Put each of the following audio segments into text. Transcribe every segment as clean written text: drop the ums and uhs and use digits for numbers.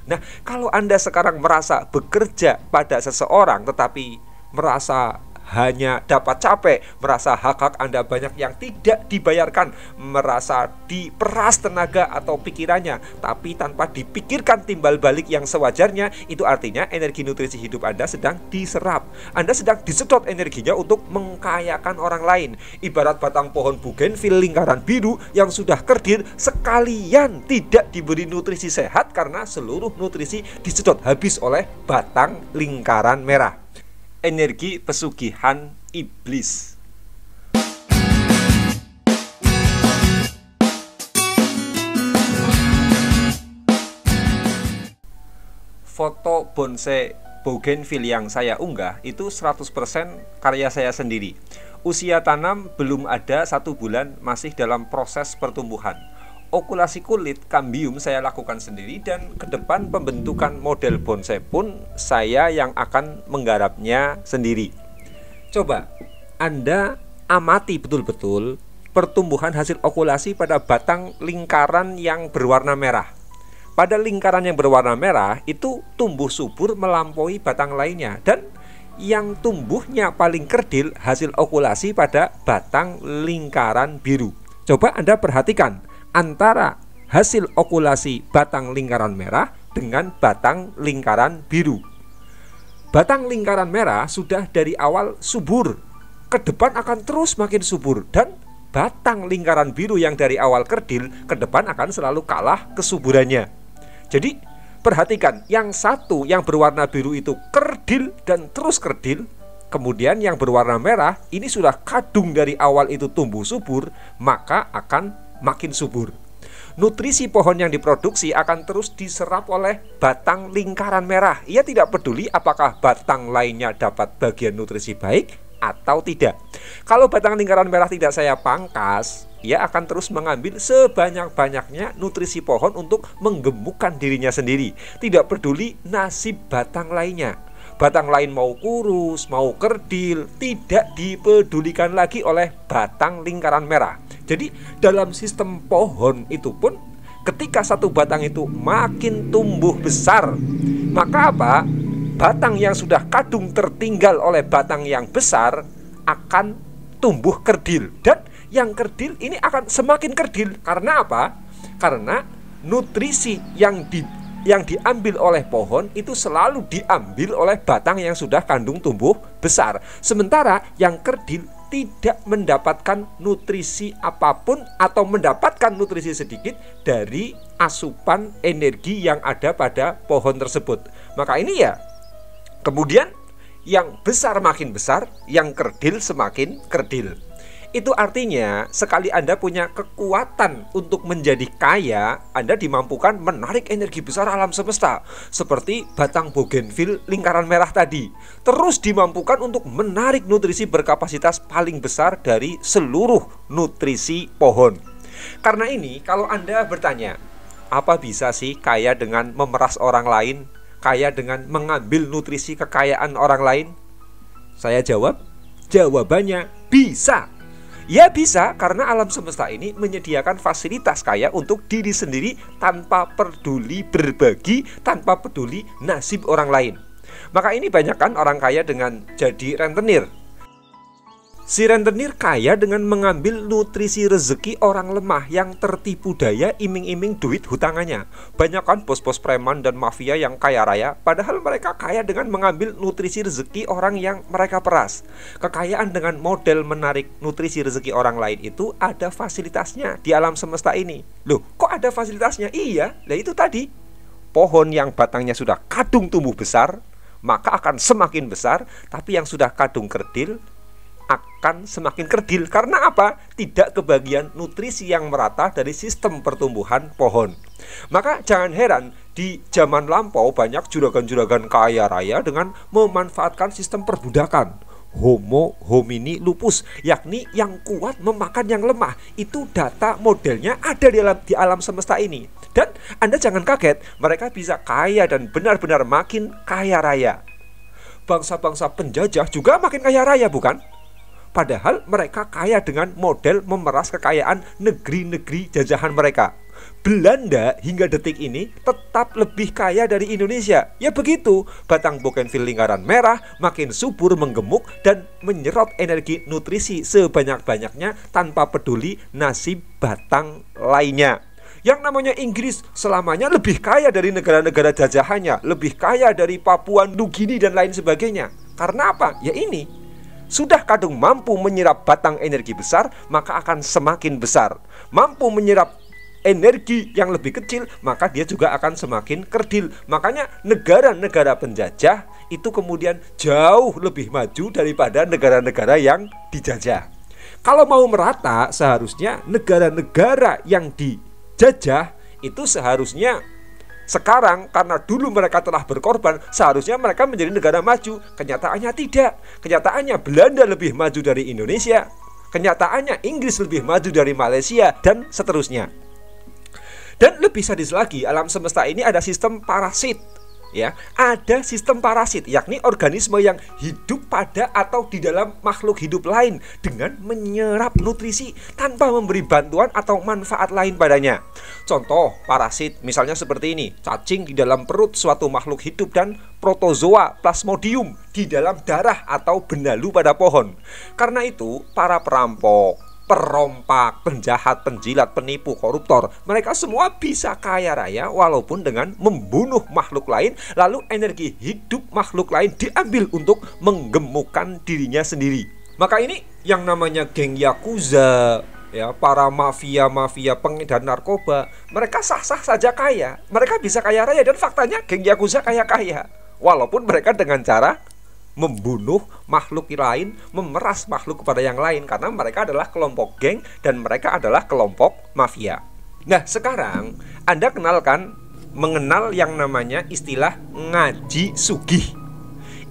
Nah, kalau Anda sekarang merasa bekerja pada seseorang tetapi merasa hanya dapat capek, merasa hak-hak Anda banyak yang tidak dibayarkan, merasa diperas tenaga atau pikirannya, tapi tanpa dipikirkan timbal balik yang sewajarnya, itu artinya energi nutrisi hidup Anda sedang diserap. Anda sedang disedot energinya untuk mengkayakan orang lain. Ibarat batang pohon bugenvil lingkaran biru yang sudah kerdil, sekalian tidak diberi nutrisi sehat karena seluruh nutrisi disedot habis oleh batang lingkaran merah. Energi pesugihan iblis. Foto bonsai bougainville yang saya unggah itu 100% karya saya sendiri. Usia tanam belum ada 1 bulan, masih dalam proses pertumbuhan. Okulasi kulit kambium saya lakukan sendiri, dan ke depan pembentukan model bonsai pun saya yang akan menggarapnya sendiri. Coba Anda amati betul-betul pertumbuhan hasil okulasi pada batang lingkaran yang berwarna merah. Pada lingkaran yang berwarna merah itu tumbuh subur melampaui batang lainnya, dan yang tumbuhnya paling kerdil hasil okulasi pada batang lingkaran biru. Coba Anda perhatikan antara hasil okulasi batang lingkaran merah dengan batang lingkaran biru. Batang lingkaran merah sudah dari awal subur, ke depan akan terus makin subur, dan batang lingkaran biru yang dari awal kerdil ke depan akan selalu kalah kesuburannya. Jadi perhatikan, yang satu yang berwarna biru itu kerdil dan terus kerdil, kemudian yang berwarna merah ini sudah kadung dari awal itu tumbuh subur, maka akan makin subur. Nutrisi pohon yang diproduksi akan terus diserap oleh batang lingkaran merah. Ia tidak peduli apakah batang lainnya dapat bagian nutrisi baik atau tidak. Kalau batang lingkaran merah tidak saya pangkas, ia akan terus mengambil sebanyak-banyaknya nutrisi pohon untuk menggemukkan dirinya sendiri. Tidak peduli nasib batang lainnya. Batang lain mau kurus, mau kerdil, tidak dipedulikan lagi oleh batang lingkaran merah. Jadi dalam sistem pohon itu pun, ketika satu batang itu makin tumbuh besar, maka apa? Batang yang sudah kadung tertinggal oleh batang yang besar akan tumbuh kerdil, dan yang kerdil ini akan semakin kerdil. Karena apa? Karena nutrisi yang diambil oleh pohon itu selalu diambil oleh batang yang sudah kandung tumbuh besar. Sementara yang kerdil tidak mendapatkan nutrisi apapun atau mendapatkan nutrisi sedikit dari asupan energi yang ada pada pohon tersebut. Maka ini ya, kemudian yang besar makin besar, yang kerdil semakin kerdil. Itu artinya sekali Anda punya kekuatan untuk menjadi kaya, Anda dimampukan menarik energi besar alam semesta, seperti batang bougainville lingkaran merah tadi. Terus dimampukan untuk menarik nutrisi berkapasitas paling besar dari seluruh nutrisi pohon. Karena ini, kalau Anda bertanya, apa bisa sih kaya dengan memeras orang lain, kaya dengan mengambil nutrisi kekayaan orang lain? Saya jawab, jawabannya bisa. Ya bisa, karena alam semesta ini menyediakan fasilitas kaya untuk diri sendiri tanpa peduli berbagi, tanpa peduli nasib orang lain. Maka ini banyak kan orang kaya dengan jadi rentenir. Si rentenir kaya dengan mengambil nutrisi rezeki orang lemah yang tertipu daya iming-iming duit hutangannya. Banyak kan bos-bos preman dan mafia yang kaya raya, padahal mereka kaya dengan mengambil nutrisi rezeki orang yang mereka peras. Kekayaan dengan model menarik nutrisi rezeki orang lain itu ada fasilitasnya di alam semesta ini. Loh, kok ada fasilitasnya? Iya, lah itu tadi. Pohon yang batangnya sudah kadung tumbuh besar, maka akan semakin besar, tapi yang sudah kadung kerdil akan semakin kerdil. Karena apa? Tidak kebagian nutrisi yang merata dari sistem pertumbuhan pohon. Maka jangan heran di zaman lampau banyak juragan-juragan kaya raya dengan memanfaatkan sistem perbudakan. Homo homini lupus, yakni yang kuat memakan yang lemah. Itu data modelnya ada di alam semesta ini. Dan Anda jangan kaget, mereka bisa kaya dan benar-benar makin kaya raya. Bangsa-bangsa penjajah juga makin kaya raya, bukan? Padahal mereka kaya dengan model memeras kekayaan negeri-negeri jajahan mereka. Belanda hingga detik ini tetap lebih kaya dari Indonesia. Ya begitu, batang bougainville lingkaran merah makin subur menggemuk dan menyerap energi nutrisi sebanyak-banyaknya tanpa peduli nasib batang lainnya. Yang namanya Inggris selamanya lebih kaya dari negara-negara jajahannya, lebih kaya dari Papua Nugini dan lain sebagainya. Karena apa? Ya ini, sudah kadung mampu menyerap batang energi besar, maka akan semakin besar. Mampu menyerap energi yang lebih kecil, maka dia juga akan semakin kerdil. Makanya negara-negara penjajah itu kemudian jauh lebih maju daripada negara-negara yang dijajah. Kalau mau merata, seharusnya negara-negara yang dijajah itu seharusnya sekarang, karena dulu mereka telah berkorban, seharusnya mereka menjadi negara maju. Kenyataannya tidak. Kenyataannya Belanda lebih maju dari Indonesia. Kenyataannya Inggris lebih maju dari Malaysia, dan seterusnya. Dan lebih sadis lagi, alam semesta ini ada sistem parasit. Ya, ada sistem parasit, yakni organisme yang hidup pada atau di dalam makhluk hidup lain dengan menyerap nutrisi tanpa memberi bantuan atau manfaat lain padanya. Contoh parasit misalnya seperti ini, cacing di dalam perut suatu makhluk hidup dan protozoa plasmodium di dalam darah atau benalu pada pohon. Karena itu para perampok, perompak, penjahat, penjilat, penipu, koruptor, mereka semua bisa kaya raya walaupun dengan membunuh makhluk lain, lalu energi hidup makhluk lain diambil untuk menggemukkan dirinya sendiri. Maka ini yang namanya geng Yakuza, ya, para mafia-mafia pengedar narkoba, mereka sah-sah saja kaya. Mereka bisa kaya raya, dan faktanya geng Yakuza kaya-kaya walaupun mereka dengan cara membunuh makhluk lain, memeras makhluk kepada yang lain, karena mereka adalah kelompok geng dan mereka adalah kelompok mafia. Nah, sekarang Anda mengenal yang namanya istilah ngaji sugih.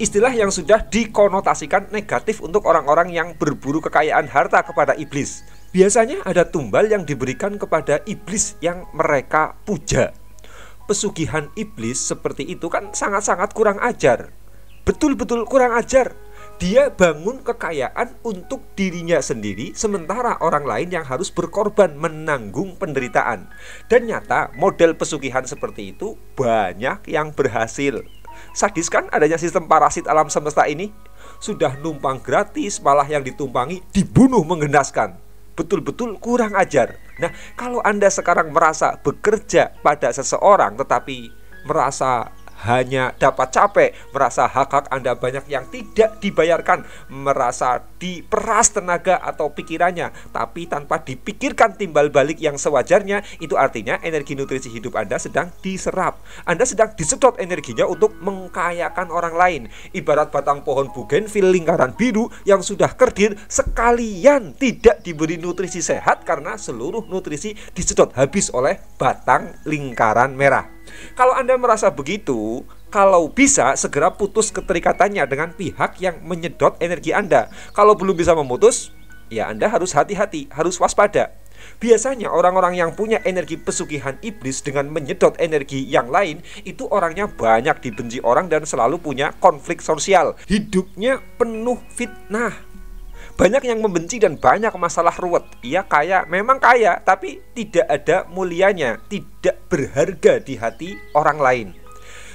Istilah yang sudah dikonotasikan negatif untuk orang-orang yang berburu kekayaan harta kepada iblis. Biasanya ada tumbal yang diberikan kepada iblis yang mereka puja. Pesugihan iblis seperti itu kan sangat-sangat kurang ajar. Betul-betul kurang ajar. Dia bangun kekayaan untuk dirinya sendiri, sementara orang lain yang harus berkorban menanggung penderitaan. Dan nyata model pesugihan seperti itu banyak yang berhasil. Sadis kan adanya sistem parasit alam semesta ini? Sudah numpang gratis, malah yang ditumpangi dibunuh menggenaskan. Betul-betul kurang ajar. Nah, kalau Anda sekarang merasa bekerja pada seseorang tetapi merasa hanya dapat capek, merasa hak-hak Anda banyak yang tidak dibayarkan, merasa diperas tenaga atau pikirannya, tapi tanpa dipikirkan timbal balik yang sewajarnya, itu artinya energi nutrisi hidup Anda sedang diserap. Anda sedang disedot energinya untuk mengkayakan orang lain. Ibarat batang pohon bougainville lingkaran biru yang sudah kerdil, sekalian tidak diberi nutrisi sehat karena seluruh nutrisi disedot habis oleh batang lingkaran merah. Kalau Anda merasa begitu, kalau bisa segera putus keterikatannya dengan pihak yang menyedot energi Anda. Kalau belum bisa memutus, ya Anda harus hati-hati, harus waspada. Biasanya orang-orang yang punya energi pesugihan iblis dengan menyedot energi yang lain, itu orangnya banyak dibenci orang dan selalu punya konflik sosial. Hidupnya penuh fitnah. Banyak yang membenci dan banyak masalah ruwet. Ia kaya, memang kaya, tapi tidak ada mulianya, tidak berharga di hati orang lain.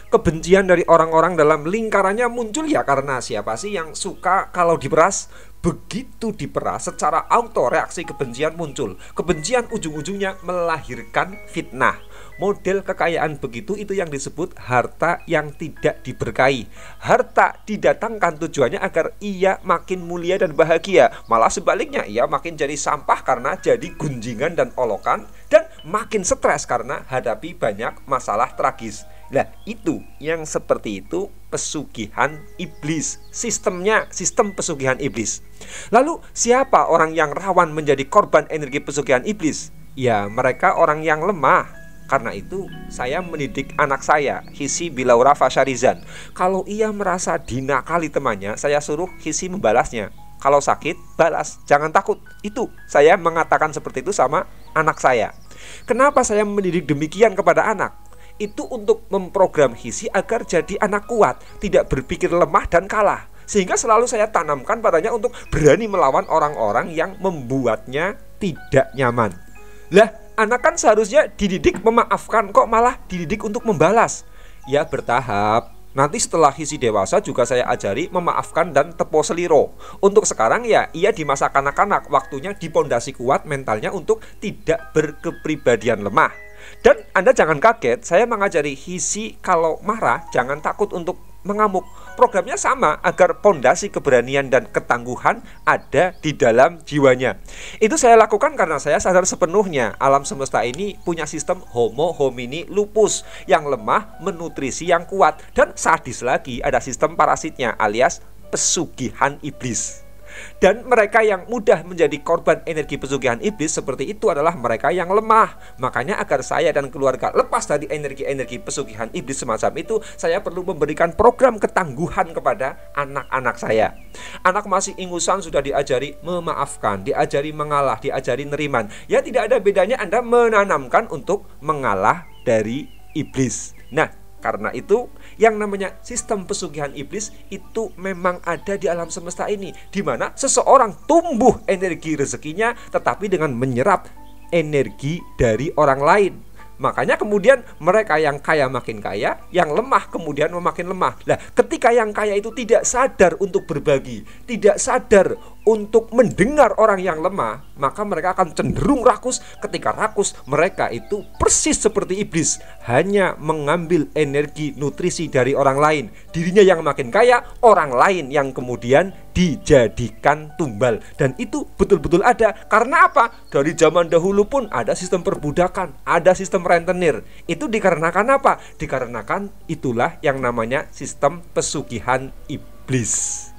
Kebencian dari orang-orang dalam lingkarannya muncul ya karena siapa sih yang suka kalau diperas? Begitu diperas, secara auto reaksi kebencian muncul. Kebencian ujung-ujungnya melahirkan fitnah. Model kekayaan begitu itu yang disebut harta yang tidak diberkahi. Harta didatangkan tujuannya agar ia makin mulia dan bahagia. Malah sebaliknya, ia makin jadi sampah karena jadi gunjingan dan olokan, dan makin stres karena hadapi banyak masalah tragis. Nah, itu yang seperti itu pesugihan iblis. Sistemnya sistem pesugihan iblis. Lalu siapa orang yang rawan menjadi korban energi pesugihan iblis? Ya, mereka orang yang lemah. Karena itu saya mendidik anak saya, Hisi Bilaura Fasharizan. Kalau ia merasa dinakali temannya, saya suruh Hisi membalasnya. Kalau sakit, balas, jangan takut. Itu saya mengatakan seperti itu sama anak saya. Kenapa saya mendidik demikian kepada anak? Itu untuk memprogram Hisi agar jadi anak kuat, tidak berpikir lemah dan kalah. Sehingga selalu saya tanamkan padanya untuk berani melawan orang-orang yang membuatnya tidak nyaman. Lah, anak kan seharusnya dididik memaafkan, kok malah dididik untuk membalas. Ya bertahap. Nanti setelah Hisi dewasa juga saya ajari memaafkan dan tepo seliro. Untuk sekarang ya ia di masa kanak-kanak, waktunya dipondasi kuat mentalnya untuk tidak berkepribadian lemah. Dan Anda jangan kaget, saya mengajari Hisi kalau marah jangan takut untuk mengamuk. Programnya sama agar pondasi keberanian dan ketangguhan ada di dalam jiwanya. Itu saya lakukan karena saya sadar sepenuhnya alam semesta ini punya sistem homo homini lupus yang lemah menutrisi yang kuat, dan sadis lagi ada sistem parasitnya alias pesugihan iblis. Dan mereka yang mudah menjadi korban energi pesugihan iblis seperti itu adalah mereka yang lemah. Makanya agar saya dan keluarga lepas dari energi-energi pesugihan iblis semacam itu, saya perlu memberikan program ketangguhan kepada anak-anak saya. Anak masih ingusan sudah diajari memaafkan, diajari mengalah, diajari neriman. Ya tidak ada bedanya Anda menanamkan untuk mengalah dari iblis. Nah, karena itu, yang namanya sistem pesugihan iblis itu memang ada di alam semesta ini, di mana seseorang tumbuh energi rezekinya tetapi dengan menyerap energi dari orang lain. Makanya kemudian mereka yang kaya makin kaya, yang lemah kemudian makin lemah. Nah, ketika yang kaya itu tidak sadar untuk berbagi, tidak sadar untuk mendengar orang yang lemah, maka mereka akan cenderung rakus. Ketika rakus, mereka itu persis seperti iblis, hanya mengambil energi nutrisi dari orang lain. Dirinya yang makin kaya, orang lain yang kemudian dijadikan tumbal. Dan itu betul-betul ada. Karena apa? Dari zaman dahulu pun ada sistem perbudakan, ada sistem rentenir. Itu dikarenakan apa? Dikarenakan itulah yang namanya sistem pesugihan iblis.